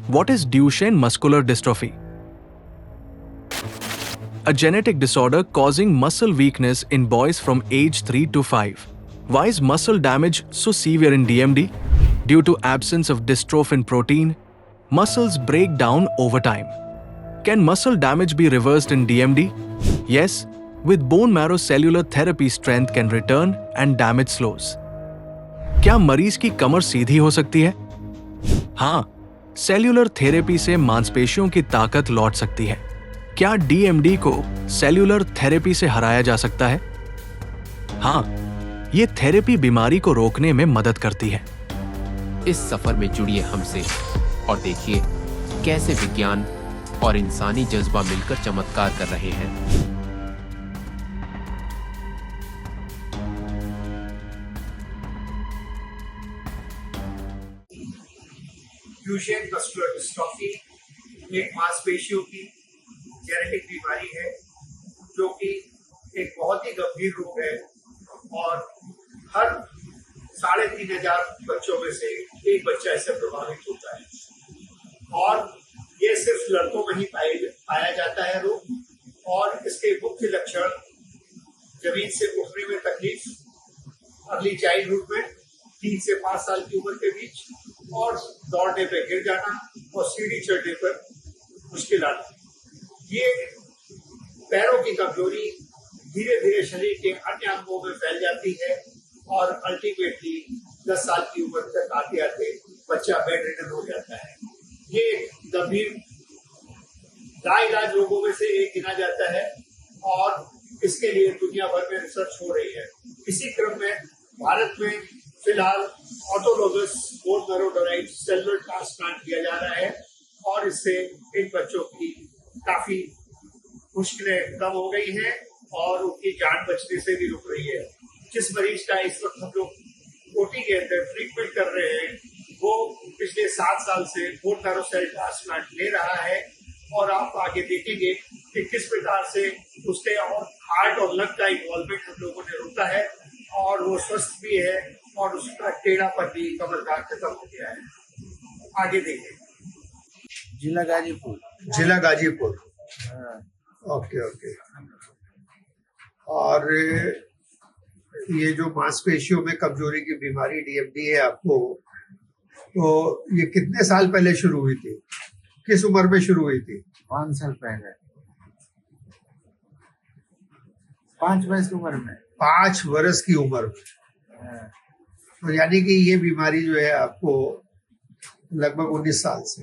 What is Duchenne muscular dystrophy? A genetic disorder causing muscle weakness in boys from age 3 to 5. Why is muscle damage so severe in DMD? Due to absence of dystrophin protein, muscles break down over time. Can muscle damage be reversed in DMD? Yes, with bone marrow cellular therapy strength can return and damage slows. क्या मरीज की कमर सीधी हो सकती है? हाँ, cellular therapy से मांसपेशियों की ताकत लौट सकती है। क्या डीएमडी को सेल्यूलर थेरेपी से हराया जा सकता है? हाँ, ये थेरेपी बीमारी को रोकने में मदद करती है। इस सफर में जुड़िए हमसे और देखिए कैसे विज्ञान और इंसानी जज्बा मिलकर चमत्कार कर रहे हैं। ड्यूशेन मस्कुलर डिस्ट्रॉफी एक मांसपेशियों की जेनेटिक बीमारी है जो कि एक बहुत ही गंभीर रोग है और हर 3,500 बच्चों में से एक बच्चा इससे प्रभावित होता है और ये सिर्फ लड़कों में ही पाया जाता है रोग। और इसके मुख्य लक्षण जमीन से उठने में तकलीफ, अर्ली चाइल्डहुड में 3 से 5 साल की उम्र के बीच, और दौड़ने पे गिर जाना और सीढ़ी चढ़ने पर मुश्किल आना। ये पैरों की कमजोरी धीरे धीरे शरीर के अन्य अंगों में फैल जाती है और अल्टीमेटली 10 साल की उम्र तक आते आते बच्चा बेड रिडन हो जाता है। ये गंभीर लाइलाज रोगों में से एक गिना जाता है और इसके लिए दुनिया भर में रिसर्च हो रही है। इसी क्रम में भारत में फिलहाल autologous bone marrow derived cellular transplant किया जा रहा है और इससे इन बच्चों की काफी मुश्किलें कम हो गई हैं और उनकी जान बचने से भी रुक रही है। जिस मरीज का इस वक्त हम लोग ओटी के अंदर ट्रीटमेंट कर रहे हैं वो पिछले 7 साल से बोन मैरो सेल ट्रांसप्लांट ले रहा है और आप आगे देखेंगे कि किस प्रकार से उसके और हार्ट और लंग का इन्वॉल्वमेंट हम लोगों ने रोका है और वो स्वस्थ भी है और उसका टेढ़ापन भी कमर का खत्म हो गया है। आगे देखें। जिला गाजीपुर। जिला गाजीपुर। ओके। और ये जो मांसपेशियों में कमजोरी की बीमारी डीएमडी है आपको, तो ये कितने साल पहले शुरू हुई थी? किस उम्र में शुरू हुई थी? 5 साल पहले। 5 वर्ष की उम्र में। 5 वर्ष की उम्र में। तो यानी कि ये बीमारी जो है आपको लगभग 19 साल से।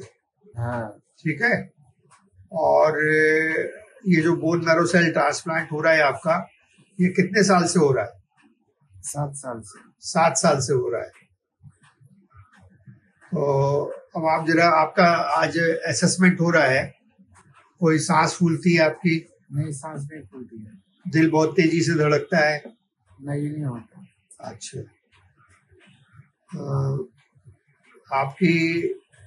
हाँ। ठीक है। और ये जो बोन मैरो सेल ट्रांसप्लांट हो रहा है आपका, ये कितने साल से हो रहा है? 7 साल से। 7 साल से हो रहा है। तो अब आप जरा, आपका आज असेसमेंट हो रहा है, कोई सांस फूलती है आपकी? नहीं, सांस नहीं फूलती है। दिल बहुत तेजी से धड़कता है? नहीं होता। अच्छा। आपकी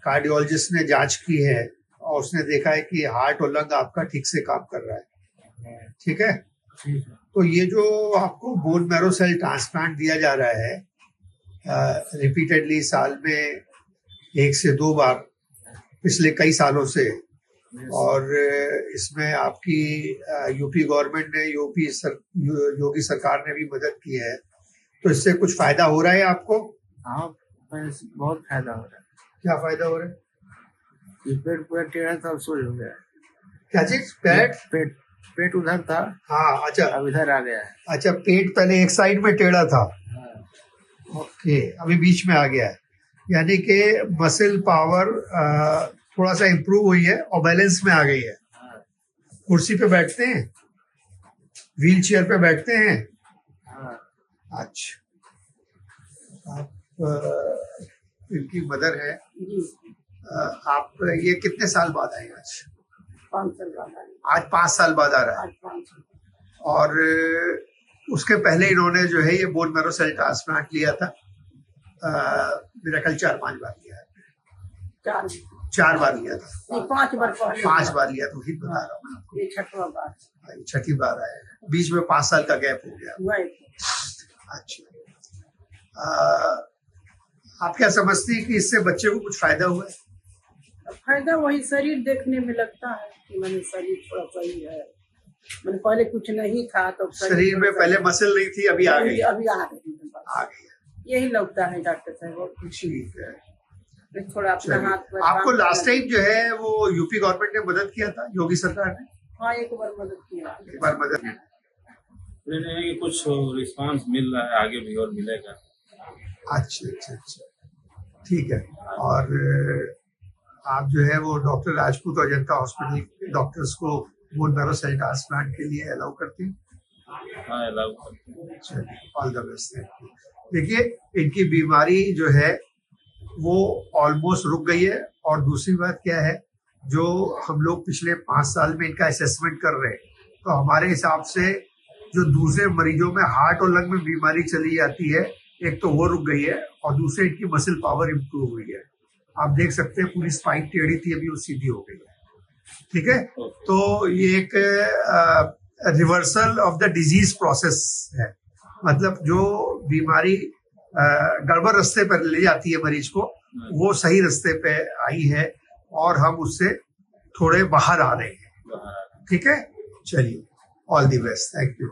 कार्डियोलॉजिस्ट ने जांच की है और उसने देखा है कि हार्ट और लंग आपका ठीक से काम कर रहा है। ठीक है। तो ये जो आपको बोन मैरो सेल ट्रांसप्लांट दिया जा रहा है रिपीटेडली, साल में 1 से 2 बार पिछले कई सालों से, और इसमें आपकी यूपी गवर्नमेंट ने, योगी सरकार ने भी मदद की है, तो इससे कुछ फायदा हो रहा है आपको? हाँ, बहुत फायदा हो रहा है। क्या फायदा हो रहा है? ये पेट पूरा टेढ़ा था, सोच हो गया। क्या चीज? पेट उधर था। हाँ। अच्छा, अब इधर आ गया है। अच्छा, पेट पहले एक साइड में टेढ़ा था। हाँ। ओके, अभी बीच में आ गया है। यानी कि मसल पावर थोड़ा सा इम्प्रूव हुई है और बैलेंस में आ गई है। हाँ। कुर्सी पे बैठते हैं, व्हील चेयर पे बैठते हैं? हाँ। अच्छा। आप इनकी मदर है। आप ये कितने साल बाद आए? आज 5 साल बाद आए। आज 5 साल बाद आ रहा है। आज 5 साल। और उसके पहले इन्होंने जो है ये बोन मैरो सेल ट्रांसप्लांट लिया था, मेरा ख्याल 4-5 बार लिया है। 4 बार लिया था। नहीं, 5 बार पहले। 5 बार लिया, तो ही बता रहा हूँ आपको। ये 6वां बार। ये 6ठी बार आया है, बीच में 5 साल का गैप हो गया। अच्छा। आप क्या समझती हैं कि इससे बच्चे को कुछ फायदा हुआ है? फायदा वही शरीर देखने में लगता है कि मैंने शरीर थोड़ा सही है। मैंने पहले कुछ नहीं था तो शरीर में पहले मसल नहीं थी, अभी आ गई। अभी आ गई है बस। आ गई है। यही लगता है डॉक्टर साहब, और कुछ ठीक है। नहीं। थोड़ा अपना चलिए। हाथ पर आपको काम लास्ट करना। टाइम जो है वो यूपी गवर्नमेंट ने मदद किया था, योगी सरकार ने हाँ, एक बार मदद किया। एक बार मदद। है कि कुछ रिस्पांस मिल रहा है, आगे भी और मिलेगा। अच्छा अच्छा अच्छा, ठीक है। और आप जो है वो डॉक्टर राजपूत और जनता हॉस्पिटल के डॉक्टर्स को बोन मैरो सेल ट्रांसप्लांट के लिए अलाउ करते हैं? हाँ, अलाउ करते हैं। चलिए, ऑल द बेस्ट। देखिए, इनकी बीमारी जो है वो ऑलमोस्ट रुक गई है। और दूसरी बात क्या है, जो हम लोग पिछले 5 साल में इनका असेसमेंट कर रहे हैं, तो हमारे हिसाब से जो दूसरे मरीजों में हार्ट और लंग में बीमारी चली जाती है, एक तो वो रुक गई है और दूसरे इनकी मसल पावर इम्प्रूव हुई है। आप देख सकते हैं पूरी स्पाइन टेढ़ी थी, अभी वो सीधी हो गई है। ठीक है, तो ये एक reversal of the disease process है। मतलब जो बीमारी गड़बड़ रास्ते पर ले जाती है मरीज को, वो सही रास्ते पे आई है और हम उससे थोड़े बाहर आ रहे हैं। ठीक है, चलिए, all the best, thank you.